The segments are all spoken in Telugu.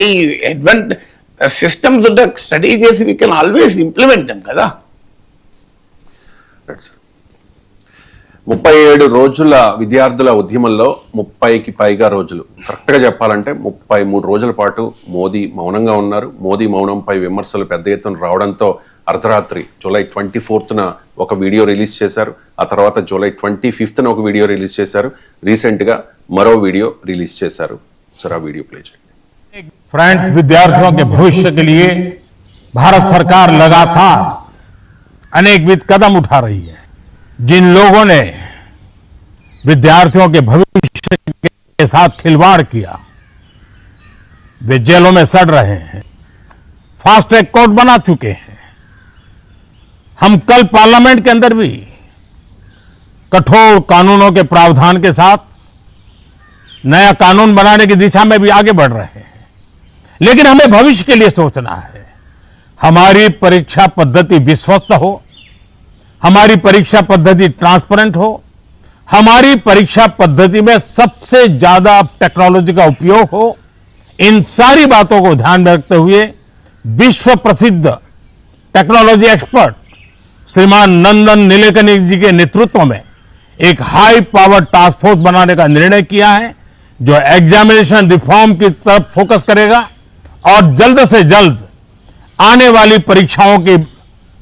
ఈ సిస్టమ్స్ స్టడీ చేసి we can always implement them కదా. 37 రోజుల విద్యార్థుల ఉద్యమంలో 30కి పైగా రోజులు, కరెక్ట్గా చెప్పాలంటే 33 రోజుల పాటు మోదీ మౌనంగా ఉన్నారు. మోదీ మౌనంపై విమర్శలు పెద్ద ఎత్తున రావడంతో అర్ధరాత్రి జూలై 24న ఒక వీడియో రిలీజ్ చేశారు. ఆ తర్వాత జూలై 25న ఒక వీడియో రిలీజ్ చేశారు. రీసెంట్గా మరో వీడియో రిలీజ్ చేశారు. సరే ఆ వీడియో ప్లే చేయండి. फ्रेंच विद्यार्थियों के भविष्य के लिए भारत सरकार लगातार अनेकविध कदम उठा रही है. जिन लोगों ने विद्यार्थियों के भविष्य के साथ खिलवाड़ किया वे जेलों में सड़ रहे हैं, फास्ट ट्रैक कोर्ट बना चुके हैं. हम कल पार्लियामेंट के अंदर भी कठोर कानूनों के प्रावधान के साथ नया कानून बनाने की दिशा में भी आगे बढ़ रहे हैं. लेकिन हमें भविष्य के लिए सोचना है. हमारी परीक्षा पद्धति विश्वस्त हो, हमारी परीक्षा पद्धति ट्रांसपेरेंट हो, हमारी परीक्षा पद्धति में सबसे ज्यादा टेक्नोलॉजी का उपयोग हो. इन सारी बातों को ध्यान में रखते हुए विश्व प्रसिद्ध टेक्नोलॉजी एक्सपर्ट श्रीमान नंदन नीलेकनी जी के नेतृत्व में एक हाई पावर टास्क फोर्स बनाने का निर्णय किया है, जो एग्जामिनेशन रिफॉर्म की तरफ फोकस करेगा और जल्द से जल्द आने वाली परीक्षाओं की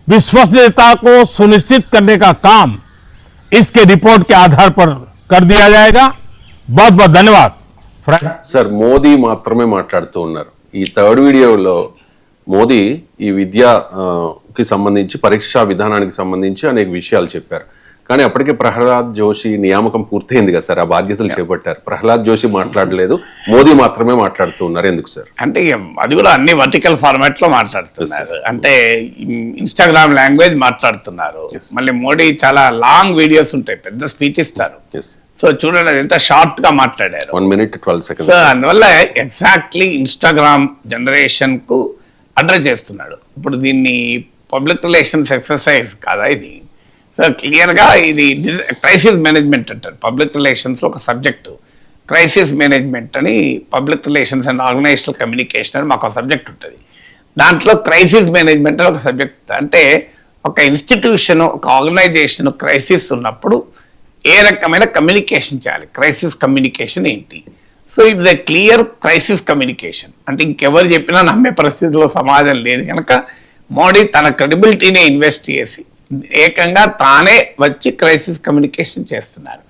विश्वसनीयता को सुनिश्चित करने का काम इसके रिपोर्ट के आधार पर कर दिया जाएगा. बहुत बहुत धन्यवाद. సార్ మోదీ మాత్రమే మాట్లాడుతూ ఉన్నారు. ఈ థర్డ్ వీడియోలో మోదీ ఈ విద్యకి సంబంధించి పరీక్షా విధానానికి సంబంధించి అనేక విషయాలు చెప్పారు. కానీ అప్పటికే ప్రహ్లాద్ జోషి నియామకం పూర్తయింది కదా సార్, ఆ బాధ్యతలు చేపట్టారు. ప్రహ్లాద్ జోషి మాట్లాడలేదు, మోదీ మాత్రమే మాట్లాడుతూ ఉన్నారు. ఎందుకు సార్? అంటే అది కూడా అన్ని వర్టికల్ ఫార్మాట్ లో మాట్లాడుతున్నారు. అంటే ఇన్స్టాగ్రామ్ లాంగ్వేజ్ మాట్లాడుతున్నారు. మళ్ళీ మోడీ చాలా లాంగ్ వీడియోస్ ఉంటాయి, పెద్ద స్పీచ్ ఇస్తారు. సో చూడండి అది ఎంత షార్ట్ గా మాట్లాడారు, 1 minute 12 seconds. సో అందువల్ల ఎగ్జాక్ట్లీ ఇన్స్టాగ్రామ్ జనరేషన్ కు అడ్రస్ చేస్తున్నాడు. ఇప్పుడు దీన్ని పబ్లిక్ రిలేషన్స్ ఎక్సర్సైజ్ కాదా ఇది? సో క్లియర్గా ఇది క్రైసిస్ మేనేజ్మెంట్ అంటారు పబ్లిక్ రిలేషన్స్లో ఒక సబ్జెక్టు. క్రైసిస్ మేనేజ్మెంట్ అని public relations and organisational communication అని మాకు ఒక సబ్జెక్ట్ ఉంటుంది. దాంట్లో క్రైసిస్ మేనేజ్మెంట్ అని ఒక సబ్జెక్ట్. అంటే ఒక ఇన్స్టిట్యూషన్, ఒక ఆర్గనైజేషన్ క్రైసిస్ ఉన్నప్పుడు ఏ రకమైన కమ్యూనికేషన్ చేయాలి, క్రైసిస్ కమ్యూనికేషన్ ఏంటి. So it's a clear crisis communication. అంటే ఇంకెవరు చెప్పినా నమ్మే పరిస్థితిలో సమాజం లేదు కనుక మోడీ తన క్రెడిబిలిటీని ఇన్వెస్ట్ చేసి ఏకంగా తానే వచ్చి క్రైసిస్ కమ్యూనికేషన్ చేస్తున్నారు.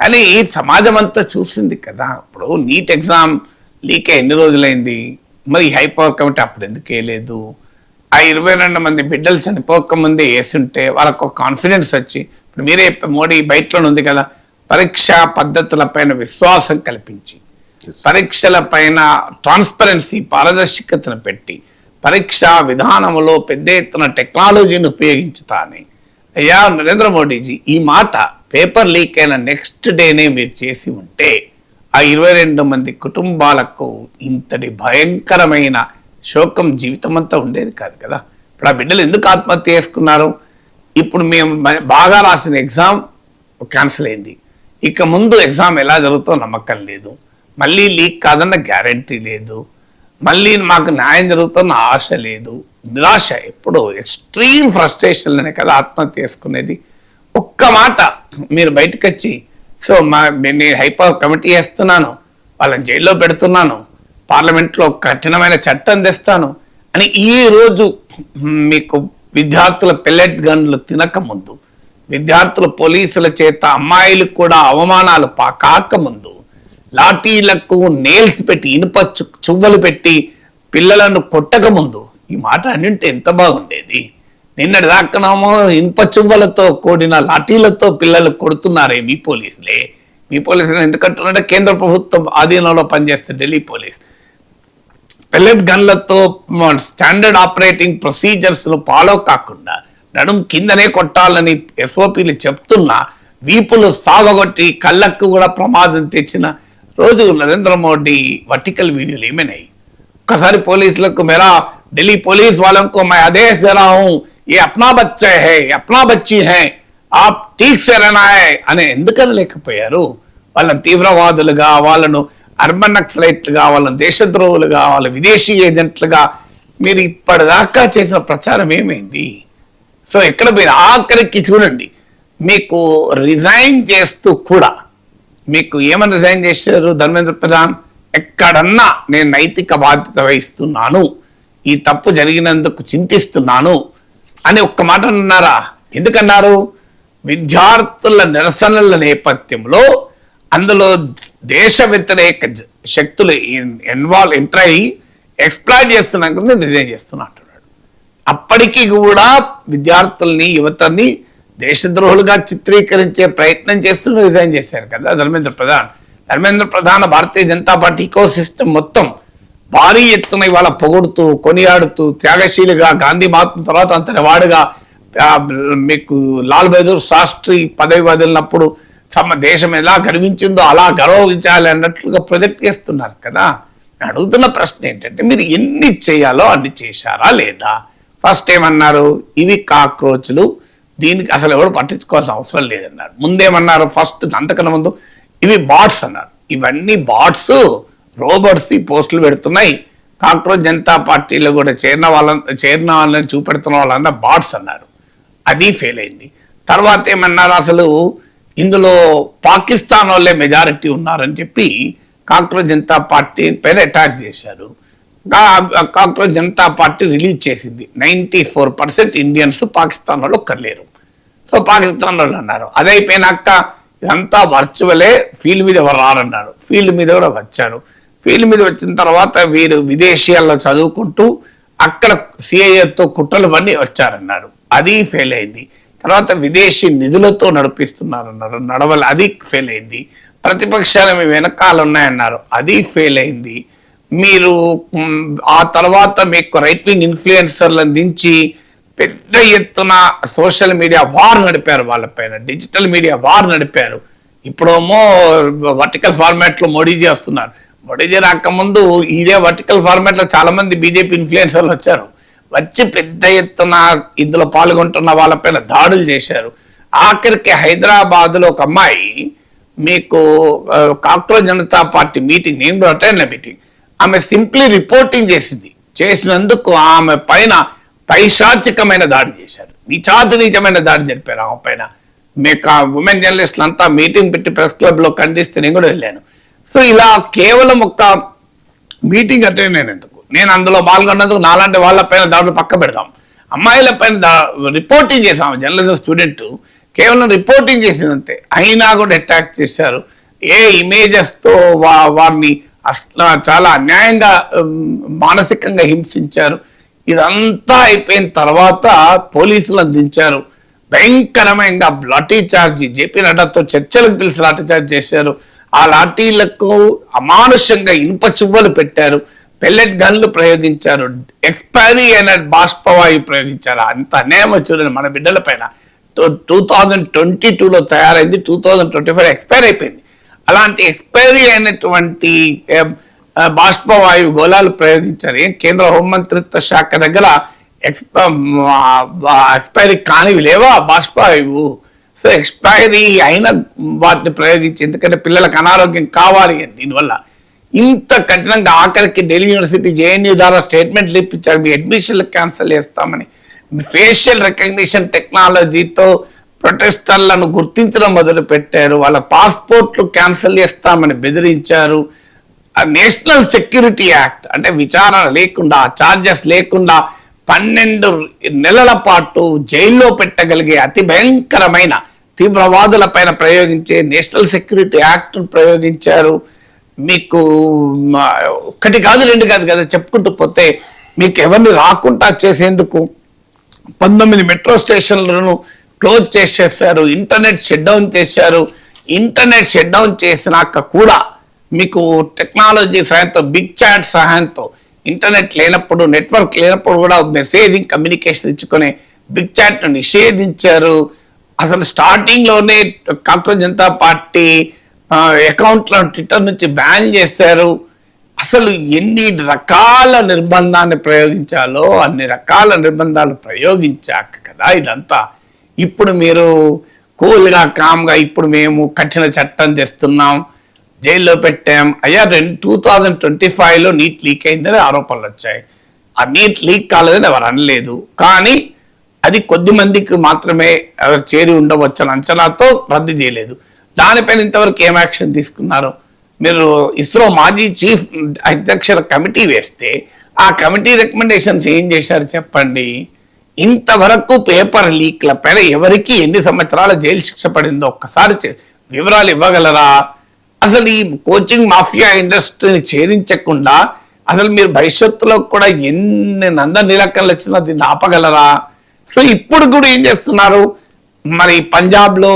కానీ ఈ సమాజం అంతా చూసింది కదా. ఇప్పుడు నీట్ ఎగ్జామ్ లీక్ ఎన్ని రోజులైంది, మరి హై పవర్ కమిటీ అప్పుడు ఎందుకు వేయలేదు? ఆ 22 మంది బిడ్డలు చనిపోకముందే వేసుంటే వాళ్ళకు ఒక కాన్ఫిడెన్స్ వచ్చి, ఇప్పుడు మీరే మోడీ బయటలోనే ఉంది కదా, పరీక్షా పద్ధతుల పైన విశ్వాసం కల్పించి, పరీక్షల పైన ట్రాన్స్పరెన్సీ పారదర్శకతను పెట్టి, పరీక్షా విధానంలో పెద్ద ఎత్తున టెక్నాలజీని ఉపయోగించుతానే. అయ్యా నరేంద్ర మోడీజీ, ఈ మాట పేపర్ లీక్ అయిన నెక్స్ట్ డేనే మీరు చేసి ఉంటే ఆ 22 మంది కుటుంబాలకు ఇంతటి భయంకరమైన శోకం జీవితం అంతా ఉండేది కాదు కదా. ఇప్పుడు ఆ బిడ్డలు ఎందుకు ఆత్మహత్య చేసుకున్నారు? ఇప్పుడు మేము బాగా రాసిన ఎగ్జామ్ క్యాన్సిల్ అయింది, ఇక ముందు ఎగ్జామ్ ఎలా జరుగుతుందో నమ్మకం లేదు, మళ్ళీ లీక్ కాదన్న గ్యారంటీ లేదు, మళ్ళీ మాకు న్యాయం జరుగుతున్న ఆశ లేదు, నిరాశ. ఎప్పుడు ఎక్స్ట్రీమ్ ఫ్రస్ట్రేషన్లోనే కదా ఆత్మహత్య చేసుకునేది. ఒక్క మాట మీరు బయటకు వచ్చి, సో నేను హైపవర్ కమిటీ వేస్తున్నాను, వాళ్ళని జైల్లో పెడుతున్నాను, పార్లమెంట్లో కఠినమైన చట్టం తెస్తాను అని ఈ రోజు మీకు విద్యార్థుల పెల్లెట్ గన్లు తినకముందు, విద్యార్థుల పోలీసుల చేత అమ్మాయిలకు కూడా అవమానాలు కాకముందు, లాఠీలకు నేల్స్ పెట్టి ఇనుప చువ్వలు పెట్టి పిల్లలను కొట్టకముందు ఈ మాట అన్నింటే ఎంత బాగుండేది. నిన్నటి దాకానేమో ఇనుప చువ్వలతో కూడిన లాఠీలతో పిల్లలు కొడుతున్నారే మీ పోలీసులే. మీ పోలీసులు ఎందుకంటున్నారంటే కేంద్ర ప్రభుత్వం ఆధీనంలో పనిచేస్తే ఢిల్లీ పోలీస్ పెల్లెట్ గన్లతో స్టాండర్డ్ ఆపరేటింగ్ ప్రొసీజర్స్ను ఫాలో కాకుండా నడుం కిందనే కొట్టాలని ఎస్ఓపీలు చెప్తున్నా వీపులు సాగగొట్టి కళ్ళకు కూడా ప్రమాదం తెచ్చిన రోజు నరేంద్ర మోడీ వర్టికల్ వీడియోలు ఏమైనాయి? ఒక్కసారి పోలీసులకు मेरा दिल्ली पुलिस वालों को मैं आदेश दे रहा हूं, ये अपना बच्चा है, ये अपना बच्ची है, आप ठीक से रहना है అని ఎందుకని లేకపోయారు? వాళ్ళని తీవ్రవాదులుగా, వాళ్ళను అర్బన్ నక్సలైట్లుగా, వాళ్ళని దేశద్రోహులుగా, వాళ్ళ విదేశీ ఏజెంట్లుగా మీరు ఇప్పటిదాకా చేసిన ప్రచారం ఏమైంది? సో ఎక్కడ పోయిన ఆఖరికి చూడండి, మీకు రిజైన్ చేస్తూ కూడా మీకు ఏమని రిజైన్ చేశారు ధర్మేంద్ర ప్రధాన్? ఎక్కడన్నా నేను నైతిక బాధ్యత వహిస్తున్నాను, ఈ తప్పు జరిగినందుకు చింతిస్తున్నాను అని ఒక్క మాట అన్నారా? ఎందుకన్నారు? విద్యార్థుల నిరసనల నేపథ్యంలో అందులో దేశ వ్యతిరేక శక్తులు ఎంటర్ అయ్యి ఎక్స్ప్లాయిట్ చేస్తున్నాక నేను రిజైన్ చేస్తున్నా అంటున్నాడు. అప్పటికీ కూడా విద్యార్థుల్ని, యువతని దేశద్రోహులుగా చిత్రీకరించే ప్రయత్నం చేస్తూ రిజైన్ చేశారు కదా Dharmendra Pradhan. Dharmendra Pradhan Bharatiya Janata party eco system మొత్తం భారీ ఎత్తున ఇవాళ పొగుడుతూ, కొనియాడుతూ, త్యాగశీలిగా, గాంధీ మహాత్మ తర్వాత అంతటి వాడుగా, మీకు లాల్ బహదూర్ శాస్త్రి పదవి వదిలినప్పుడు తమ దేశం ఎలా గర్వించిందో అలా గౌరవించాలి అన్నట్లుగా ప్రొజెక్ట్ చేస్తున్నారు కదా. నేను అడుగుతున్న ప్రశ్న ఏంటంటే, మీరు ఎన్ని చేయాలో అన్ని చేశారా లేదా? ఫస్ట్ ఏమన్నారు? ఇవి కాక్రోచ్లు, దీనికి అసలు ఎవరు పట్టించుకోవాల్సిన అవసరం లేదన్నారు. ముందేమన్నారు? ఫస్ట్ అంతకన్నా ముందు ఇవి బాట్స్ అన్నారు. ఇవన్నీ బాట్స్, రోబోట్స్ ఈ పోస్టులు పెడుతున్నాయి, కాక్రోచ్ జనతా పార్టీలో కూడా చేరిన వాళ్ళని చూపెడుతున్న వాళ్ళంతా బాట్స్ అన్నారు. అది ఫెయిల్ అయింది. తర్వాత ఏమన్నారు? అసలు ఇందులో పాకిస్తాన్ వాళ్ళే మెజారిటీ ఉన్నారని చెప్పి కాక్రోచ్ జనతా పార్టీ పైన అటాక్ చేశారు. కాక్రోచ్ జనతా పార్టీ రిలీజ్ చేసింది 94% ఇండియన్స్ పాకిస్తాన్ వాళ్ళు ఒక్కర్లేరు. సో పాకిస్తాన్ వాళ్ళు అన్నారు. అది అయిపోయినాక ఇదంతా వర్చువలే, ఫీల్డ్ మీద ఎవరు రారన్నారు. ఫీల్డ్ మీద కూడా వచ్చారు. ఫీల్డ్ మీద వచ్చిన తర్వాత వీరు విదేశీయాల్లో చదువుకుంటూ అక్కడ సిఐఏతో కుట్రలు పని వచ్చారన్నారు. అది ఫెయిల్ అయింది. తర్వాత విదేశీ నిధులతో నడిపిస్తున్నారన్నారు, అది ఫెయిల్ అయింది. ప్రతిపక్షాలు మీ వెనకాల ఉన్నాయన్నారు, అది ఫెయిల్ అయింది. మీరు ఆ తర్వాత మీకు రైట్ వింగ్ ఇన్ఫ్లుయెన్సర్లను దించి పెద్ద ఎత్తున సోషల్ మీడియా వార్ నడిపారు, వాళ్ళపైన డిజిటల్ మీడియా వార్ నడిపారు. ఇప్పుడేమో వర్టికల్ ఫార్మాట్ లో మోడీజీ వస్తున్నారు. మోడీజీ రాకముందు ఇదే వర్టికల్ ఫార్మాట్ లో చాలా మంది బీజేపీ ఇన్ఫ్లుయెన్సర్లు వచ్చారు. వచ్చి పెద్ద ఎత్తున ఇందులో పాల్గొంటున్న వాళ్ళపైన దాడులు చేశారు. ఆఖరికి హైదరాబాద్ లో ఒక అమ్మాయి, మీకు కాక్రోచ్ జనతా పార్టీ మీటింగ్, నేను అటెండ్ మీటింగ్, ఆమె సింప్లీ రిపోర్టింగ్ చేసినందుకు ఆమె పైన పైశాచికమైన దాడి చేశారు, నీచమైన దాడి జరిపారు ఆమె పైన. మీకు ఆ ఉమెన్ జర్నలిస్టులు అంతా మీటింగ్ పెట్టి ప్రెస్ క్లబ్ లో ఖండిస్తే నేను కూడా వెళ్ళాను. సో ఇలా కేవలం ఒక మీటింగ్ అటెండ్ అయినందుకు, నేను అందులో పాల్గొన్నందుకు నాలాంటి వాళ్ళ పైన దాడులు పక్క పెడదాం. అమ్మాయిల పైన రిపోర్టింగ్ చేసాం, జర్నలిజం స్టూడెంట్ కేవలం రిపోర్టింగ్ చేసిందంతే, అయినా కూడా అటాక్ చేశారు. ఏ ఇమేజెస్తో వారిని చాలా అన్యాయంగా మానసికంగా హింసించారు. ఇదంతా అయిపోయిన తర్వాత పోలీసులను దించారు. భయంకరమైన లాఠీ చార్జ్, జేపీ నడ్డాతో చర్చలకు పిలిచి లాఠీ చార్జ్ చేశారు. ఆ లాఠీలకు అమానుషంగా ఇనుప చువ్వలు పెట్టారు, పెల్లెట్ గన్లు ప్రయోగించారు, ఎక్స్పైరీ అయిన బాష్పవాయు ప్రయోగించారు. అంత అన్యాయం చూడండి మన బిడ్డల పైన. 2022లో తయారైంది, 2025 ఎక్స్పైర్ అయిపోయింది. అలాంటి ఎక్స్పైరీ అయినటువంటి బాష్పవాయువు గోళాలు ప్రయోగించారు. కేంద్ర హోంమంత్రిత్వ శాఖ దగ్గర ఎక్స్పైరీ కానివి లేవా బాష్పవాయువు? సో ఎక్స్పైరీ అయిన వాటిని ప్రయోగించి, ఎందుకంటే పిల్లలకు అనారోగ్యం కావాలి అని, దీనివల్ల ఇంత కఠినంగా ఆఖరికి ఢిల్లీ యూనివర్సిటీ జేఎన్యూ ద్వారా స్టేట్మెంట్లు ఇప్పించారు, మీ అడ్మిషన్లు క్యాన్సిల్ చేస్తామని. ఫేషియల్ రికగ్నిషన్ టెక్నాలజీతో ప్రొటెస్టర్లను గుర్తించడం మొదలు పెట్టారు. వాళ్ళ పాస్పోర్ట్లు క్యాన్సిల్ చేస్తామని బెదిరించారు. నేషనల్ సెక్యూరిటీ యాక్ట్ అంటే విచారణ లేకుండా, ఛార్జెస్ లేకుండా 12 నెలల పాటు జైల్లో పెట్టగలిగే అతి భయంకరమైన తీవ్రవాదుల పైన ప్రయోగించే నేషనల్ సెక్యూరిటీ యాక్ట్ ప్రయోగించారు. మీకు ఒకటి కాదు రెండు కాదు కదా, చెప్పుకుంటూ పోతే మీకు ఎవరిని రాకుండా చేసేందుకు 19 మెట్రో స్టేషన్లను క్లోజ్ చేసేసారు, ఇంటర్నెట్ షట్ డౌన్ చేశారు. ఇంటర్నెట్ షట్ డౌన్ చేసినాక కూడా మీకు టెక్నాలజీ సహాయంతో, బిగ్ చాట్ సహాయంతో, ఇంటర్నెట్ లేనప్పుడు, నెట్వర్క్ లేనప్పుడు కూడా మెసేజింగ్ కమ్యూనికేషన్ ఇచ్చుకునే బిగ్ చాట్ ను నిషేధించారు. అసలు స్టార్టింగ్ లోనే కాక్రోచ్ జనతా పార్టీ అకౌంట్లను ట్విట్టర్ నుంచి బ్యాన్ చేశారు. అసలు ఎన్ని రకాల నిర్బంధాన్ని ప్రయోగించాలో అన్ని రకాల నిర్బంధాలు ప్రయోగించాక కదా ఇదంతా. ఇప్పుడు మీరు కూల్గా కామ్గా ఇప్పుడు మేము కఠిన చట్టం తెస్తున్నాం, జైల్లో పెట్టాం. అయ్యా 2025లో నీట్ లీక్ అయిందని ఆరోపణలు వచ్చాయి. ఆ నీట్ లీక్ కాలేదని ఎవరు అనలేదు, కానీ అది కొద్ది మందికి మాత్రమే చేరి ఉండవచ్చని అంచనాతో రద్దు చేయలేదు. దానిపైన ఇంతవరకు ఏం యాక్షన్ తీసుకున్నారు? మీరు ఇస్రో మాజీ చీఫ్ అధ్యక్షుల కమిటీ వేస్తే ఆ కమిటీ రికమెండేషన్స్ ఏం చేశారు చెప్పండి? ఇంతవరకు పేపర్ లీక్ల పైన ఎవరికి ఎన్ని సంవత్సరాల జైలు శిక్ష పడిందో ఒక్కసారి వివరాలు ఇవ్వగలరా? అసలు ఈ కోచింగ్ మాఫియా ఇండస్ట్రీని ఛేదించకుండా అసలు మీరు భవిష్యత్తులో కూడా ఎన్ని నందనీలకలు వచ్చినా దీన్ని ఆపగలరా? సో ఇప్పుడు కూడా ఏం చేస్తున్నారు? మరి పంజాబ్లో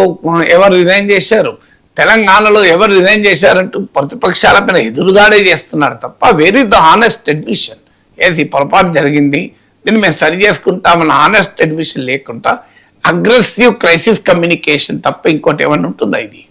ఎవరు రిజైన్ చేశారు, తెలంగాణలో ఎవరు రిజైన్ చేశారంటూ ప్రతిపక్షాల పైన ఎదురుదాడే చేస్తున్నారు తప్ప where is the honest admission? ఏది పొరపాటు జరిగింది, దీన్ని మేము సరి చేసుకుంటామన్న హానెస్ట్ అడ్మిషన్ లేకుండా అగ్రెసివ్ క్రైసిస్ కమ్యూనికేషన్ తప్ప ఇంకోటి ఏమన్నా ఉంటుందా ఇది?